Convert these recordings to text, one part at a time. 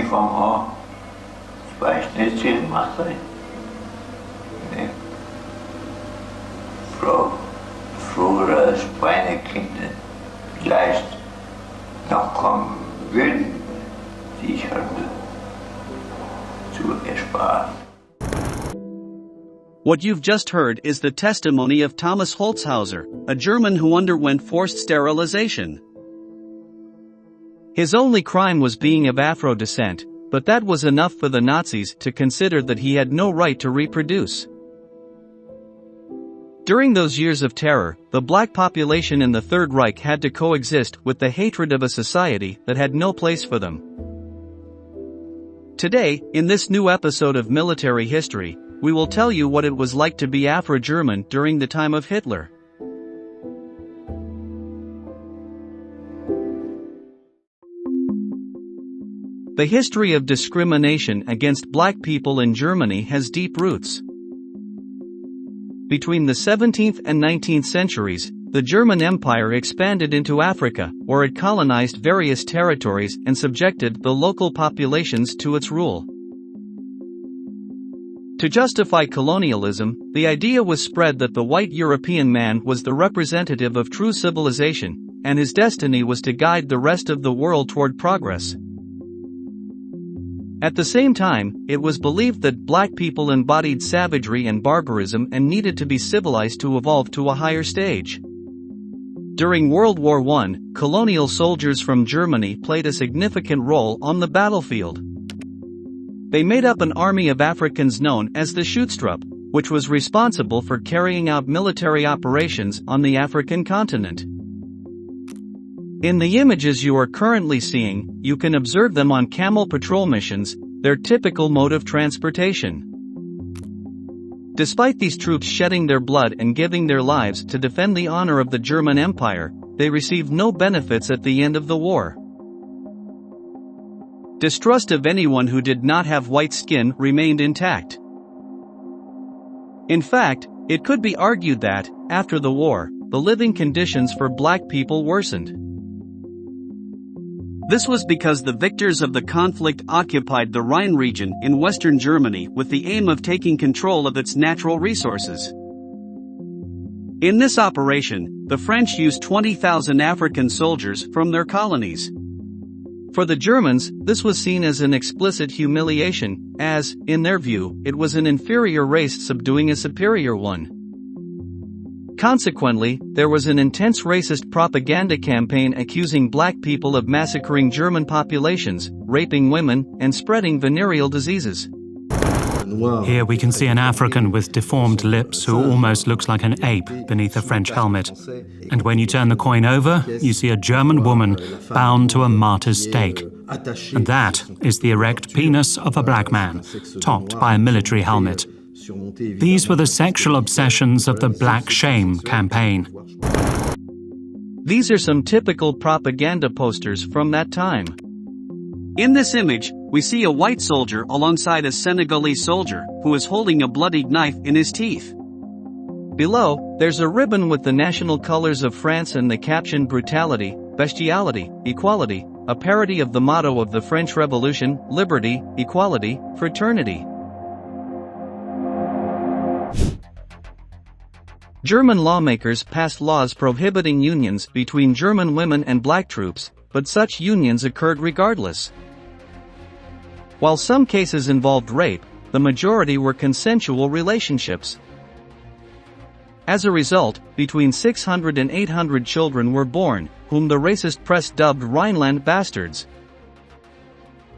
شما Beispiel machen. Früher Schweinekinder vielleicht noch kommen würden, die Hände zu ersparen. What you've just heard is the testimony of Thomas Holzhauser, a German who underwent forced sterilization. His only crime was being of Afro descent, but that was enough for the Nazis to consider that he had no right to reproduce. During those years of terror, the black population in the Third Reich had to coexist with the hatred of a society that had no place for them. Today, in this new episode of Military History, we will tell you what it was like to be Afro-German during the time of Hitler. The history of discrimination against black people in Germany has deep roots. Between the 17th and 19th centuries, the German Empire expanded into Africa, where it colonized various territories and subjected the local populations to its rule. To justify colonialism, the idea was spread that the white European man was the representative of true civilization, and his destiny was to guide the rest of the world toward progress. At the same time, it was believed that black people embodied savagery and barbarism and needed to be civilized to evolve to a higher stage. During World War I, colonial soldiers from Germany played a significant role on the battlefield. They made up an army of Africans known as the Schutztruppe, which was responsible for carrying out military operations on the African continent. In the images you are currently seeing, you can observe them on camel patrol missions, their typical mode of transportation. Despite these troops shedding their blood and giving their lives to defend the honor of the German Empire, they received no benefits at the end of the war. Distrust of anyone who did not have white skin remained intact. In fact, it could be argued that, after the war, the living conditions for black people worsened. This was because the victors of the conflict occupied the Rhine region in western Germany with the aim of taking control of its natural resources. In this operation, the French used 20,000 African soldiers from their colonies. For the Germans, this was seen as an explicit humiliation, as, in their view, it was an inferior race subduing a superior one. Consequently, there was an intense racist propaganda campaign accusing black people of massacring German populations, raping women, and spreading venereal diseases. Here we can see an African with deformed lips who almost looks like an ape beneath a French helmet. And when you turn the coin over, you see a German woman bound to a martyr's stake. And that is the erect penis of a black man, topped by a military helmet. These were the sexual obsessions of the Black Shame campaign. These are some typical propaganda posters from that time. In this image, we see a white soldier alongside a Senegalese soldier who is holding a bloodied knife in his teeth. Below, there's a ribbon with the national colors of France and the caption "Brutality, Bestiality, Equality," a parody of the motto of the French Revolution: liberty, equality, fraternity. German lawmakers passed laws prohibiting unions between German women and black troops, but such unions occurred regardless. While some cases involved rape, the majority were consensual relationships. As a result, between 600 and 800 children were born, whom the racist press dubbed Rhineland bastards.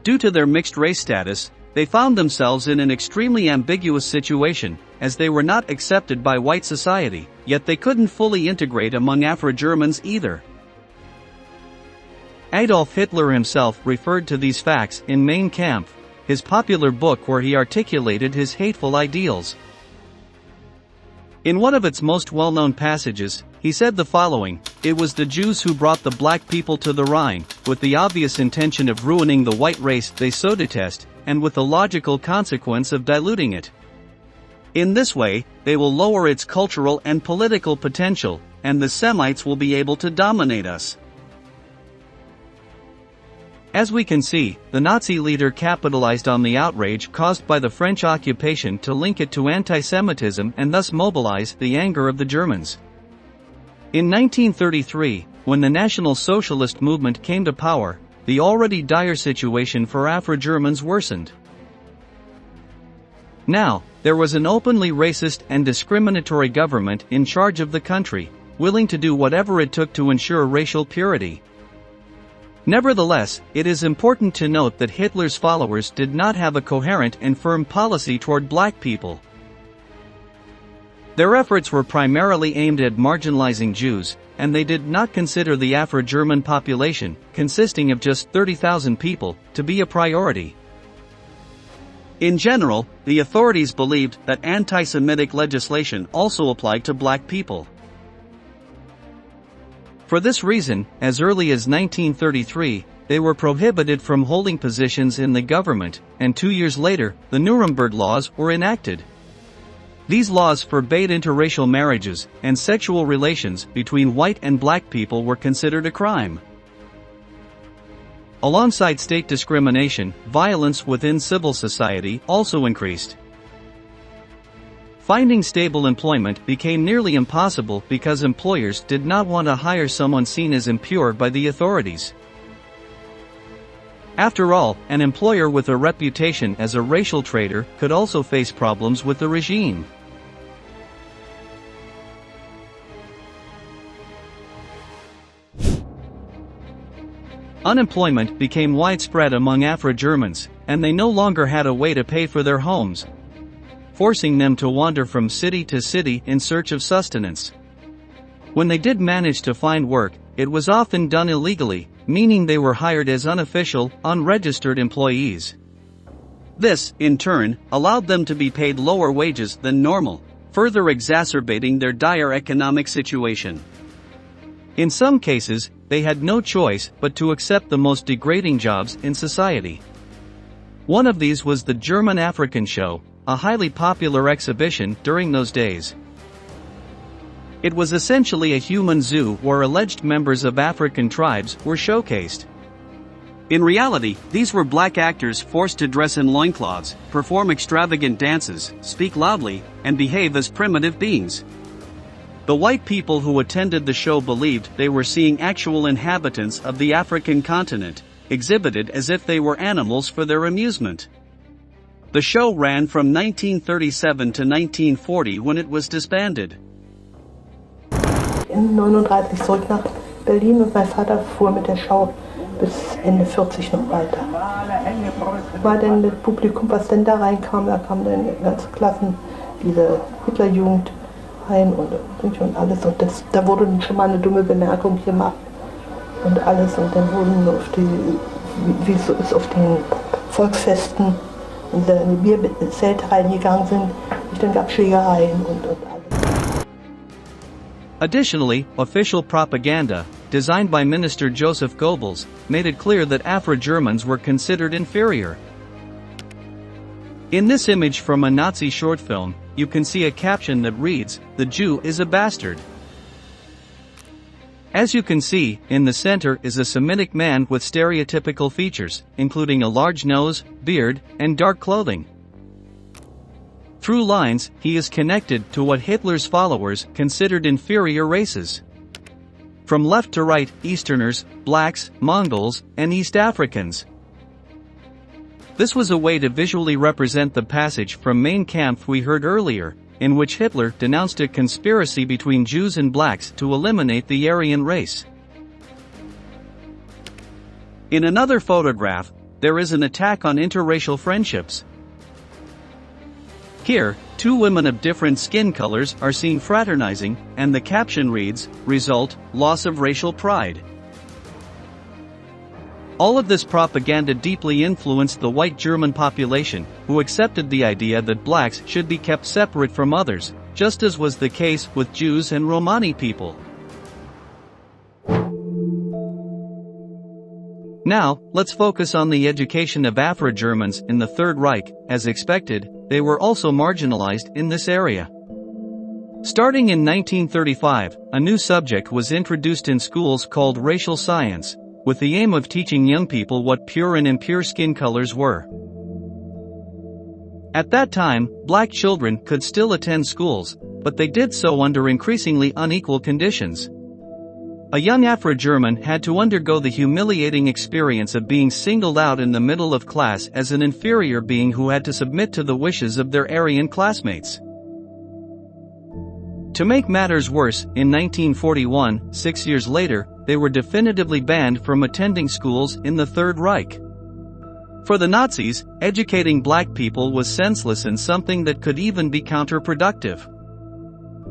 Due to their mixed race status, they found themselves in an extremely ambiguous situation, as they were not accepted by white society, yet they couldn't fully integrate among Afro-Germans either. Adolf Hitler himself referred to these facts in Mein Kampf, his popular book where he articulated his hateful ideals. In one of its most well-known passages, he said the following: "It was the Jews who brought the black people to the Rhine, with the obvious intention of ruining the white race they so detest, and with the logical consequence of diluting it. In this way, they will lower its cultural and political potential, and the Semites will be able to dominate us." As we can see, the Nazi leader capitalized on the outrage caused by the French occupation to link it to anti-Semitism and thus mobilize the anger of the Germans. In 1933, when the National Socialist movement came to power, the already dire situation for Afro-Germans worsened. Now, there was an openly racist and discriminatory government in charge of the country, willing to do whatever it took to ensure racial purity. Nevertheless, it is important to note that Hitler's followers did not have a coherent and firm policy toward black people. Their efforts were primarily aimed at marginalizing Jews, and they did not consider the Afro-German population, consisting of just 30,000 people, to be a priority. In general, the authorities believed that anti-Semitic legislation also applied to black people. For this reason, as early as 1933, they were prohibited from holding positions in the government, and 2 years later, the Nuremberg laws were enacted. These laws forbade interracial marriages, and sexual relations between white and black people were considered a crime. Alongside state discrimination, violence within civil society also increased. Finding stable employment became nearly impossible because employers did not want to hire someone seen as impure by the authorities. After all, an employer with a reputation as a racial traitor could also face problems with the regime. Unemployment became widespread among Afro-Germans, and they no longer had a way to pay for their homes, forcing them to wander from city to city in search of sustenance. When they did manage to find work, it was often done illegally, meaning they were hired as unofficial, unregistered employees. This, in turn, allowed them to be paid lower wages than normal, further exacerbating their dire economic situation. In some cases, they had no choice but to accept the most degrading jobs in society. One of these was the German African Show, a highly popular exhibition during those days. It was essentially a human zoo where alleged members of African tribes were showcased. In reality, these were black actors forced to dress in loincloths, perform extravagant dances, speak loudly, and behave as primitive beings. The white people who attended the show believed they were seeing actual inhabitants of the African continent, exhibited as if they were animals for their amusement. The show ran from 1937 to 1940 when it was disbanded. In 1939 zurück nach Berlin und mein Vater fuhr mit der Schau bis Ende 40 noch weiter. War denn das Publikum, was denn da reinkam, da kamen dann ganze Klassen, diese Hitlerjugend rein und alles und da wurde dann schon mal eine dumme Bemerkung gemacht und alles und dann wurden auf wie es so ist, auf den Volksfesten und in die Bierzelte reingegangen sind, dann gab es Schlägereien und alles. Additionally, official propaganda, designed by Minister Joseph Goebbels, made it clear that Afro-Germans were considered inferior. In this image from a Nazi short film, you can see a caption that reads, "The Jew is a bastard." As you can see, in the center is a Semitic man with stereotypical features, including a large nose, beard, and dark clothing. Through lines, he is connected to what Hitler's followers considered inferior races. From left to right, Easterners, blacks, Mongols, and East Africans. This was a way to visually represent the passage from Mein Kampf we heard earlier, in which Hitler denounced a conspiracy between Jews and blacks to eliminate the Aryan race. In another photograph, there is an attack on interracial friendships. Here, two women of different skin colors are seen fraternizing, and the caption reads, "Result, loss of racial pride." All of this propaganda deeply influenced the white German population, who accepted the idea that blacks should be kept separate from others, just as was the case with Jews and Romani people. Now, let's focus on the education of Afro-Germans in the Third Reich. As expected, they were also marginalized in this area. Starting in 1935, a new subject was introduced in schools called racial science, with the aim of teaching young people what pure and impure skin colors were. At that time, black children could still attend schools, but they did so under increasingly unequal conditions. A young Afro-German had to undergo the humiliating experience of being singled out in the middle of class as an inferior being who had to submit to the wishes of their Aryan classmates. To make matters worse, in 1941, 6 years later, they were definitively banned from attending schools in the Third Reich. For the Nazis, educating black people was senseless and something that could even be counterproductive.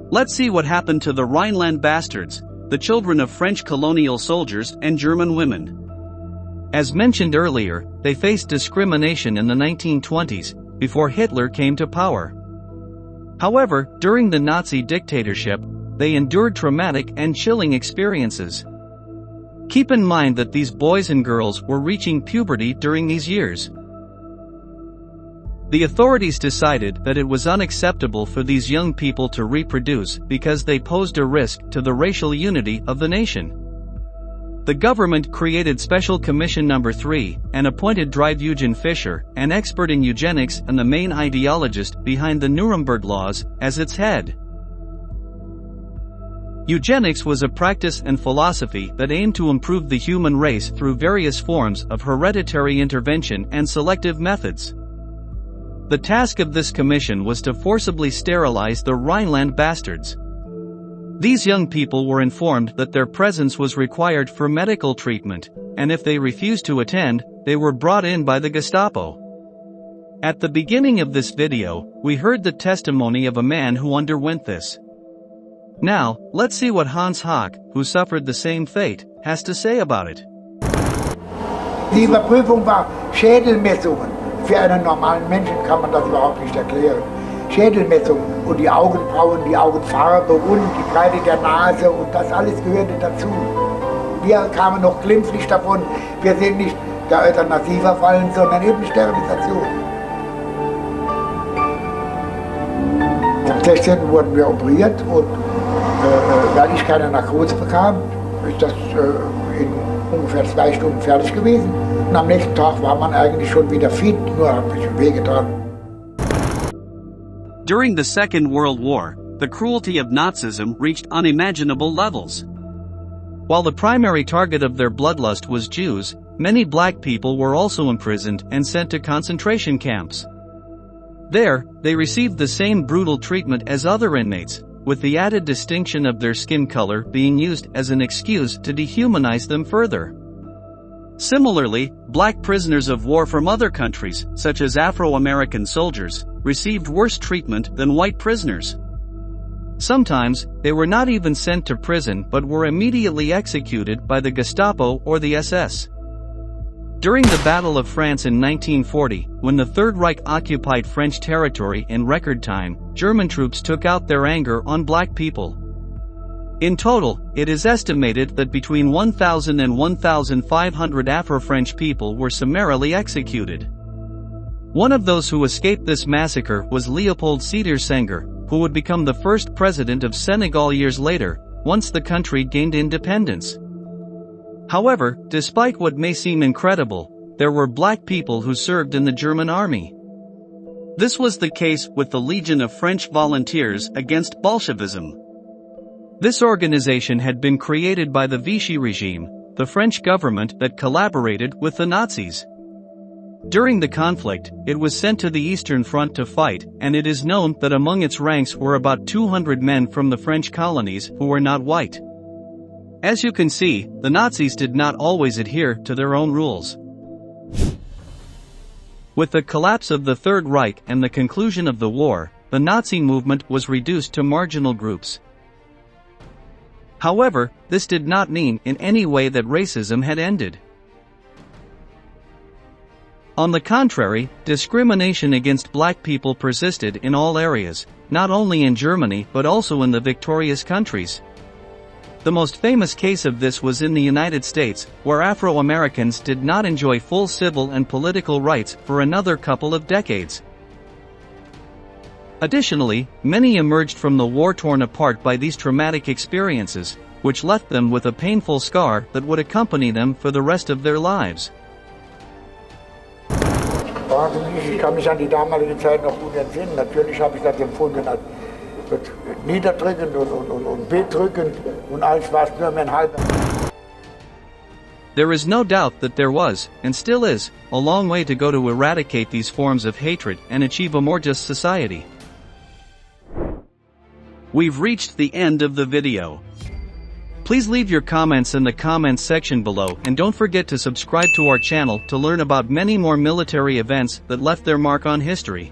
Let's see what happened to the Rhineland bastards, the children of French colonial soldiers and German women. As mentioned earlier, they faced discrimination in the 1920s, before Hitler came to power. However, during the Nazi dictatorship, they endured traumatic and chilling experiences. Keep in mind that these boys and girls were reaching puberty during these years. The authorities decided that it was unacceptable for these young people to reproduce because they posed a risk to the racial unity of the nation. The government created Special Commission No. 3 and appointed Dr. Eugen Fischer, an expert in eugenics and the main ideologist behind the Nuremberg Laws, as its head. Eugenics was a practice and philosophy that aimed to improve the human race through various forms of hereditary intervention and selective methods. The task of this commission was to forcibly sterilize the Rhineland bastards. These young people were informed that their presence was required for medical treatment, and if they refused to attend, they were brought in by the Gestapo. At the beginning of this video, we heard the testimony of a man who underwent this. Now, let's see what Hans Hack, who suffered the same fate, has to say about it. Die Überprüfung war Schädelmessungen. Für einen normalen Menschen kann man das überhaupt nicht erklären. Schädelmessungen und die Augenbrauen, die Augenfarbe und die Breite der Nase und das alles gehörte dazu. Wir kamen noch glimpflich davon, wir sind nicht der Euthanasie verfallen, sondern eben Sterilisation. Am 16. wurden wir operiert und weil ich keine Narkose bekam, ist das in ungefähr 2 Stunden fertig gewesen. Und am nächsten Tag war man eigentlich schon wieder fit, nur hat ein bisschen wehgetan. During the Second World War, the cruelty of Nazism reached unimaginable levels. While the primary target of their bloodlust was Jews, many black people were also imprisoned and sent to concentration camps. There, they received the same brutal treatment as other inmates, with the added distinction of their skin color being used as an excuse to dehumanize them further. Similarly, black prisoners of war from other countries, such as Afro-American soldiers, received worse treatment than white prisoners. Sometimes, they were not even sent to prison but were immediately executed by the Gestapo or the SS. During the Battle of France in 1940, when the Third Reich occupied French territory in record time, German troops took out their anger on black people. In total, it is estimated that between 1,000 and 1,500 Afro-French people were summarily executed. One of those who escaped this massacre was Léopold Sédar Senghor, who would become the first president of Senegal years later, once the country gained independence. However, despite what may seem incredible, there were black people who served in the German army. This was the case with the Legion of French Volunteers Against Bolshevism. This organization had been created by the Vichy regime, the French government that collaborated with the Nazis. During the conflict, it was sent to the Eastern Front to fight, and it is known that among its ranks were about 200 men from the French colonies who were not white. As you can see, the Nazis did not always adhere to their own rules. With the collapse of the Third Reich and the conclusion of the war, the Nazi movement was reduced to marginal groups. However, this did not mean in any way that racism had ended. On the contrary, discrimination against black people persisted in all areas, not only in Germany but also in the victorious countries. The most famous case of this was in the United States, where Afro-Americans did not enjoy full civil and political rights for another couple of decades. Additionally, many emerged from the war torn apart by these traumatic experiences, which left them with a painful scar that would accompany them for the rest of their lives. Ich kann mich an die damalige Zeit noch gut entsinnen. Natürlich habe ich das empfunden als niederdrückend und bedrückend und alles war nur mein halber. There is no doubt that there was, and still is, a long way to go to eradicate these forms of hatred and achieve a more just society. We've reached the end of the video. Please leave your comments in the comments section below and don't forget to subscribe to our channel to learn about many more military events that left their mark on history.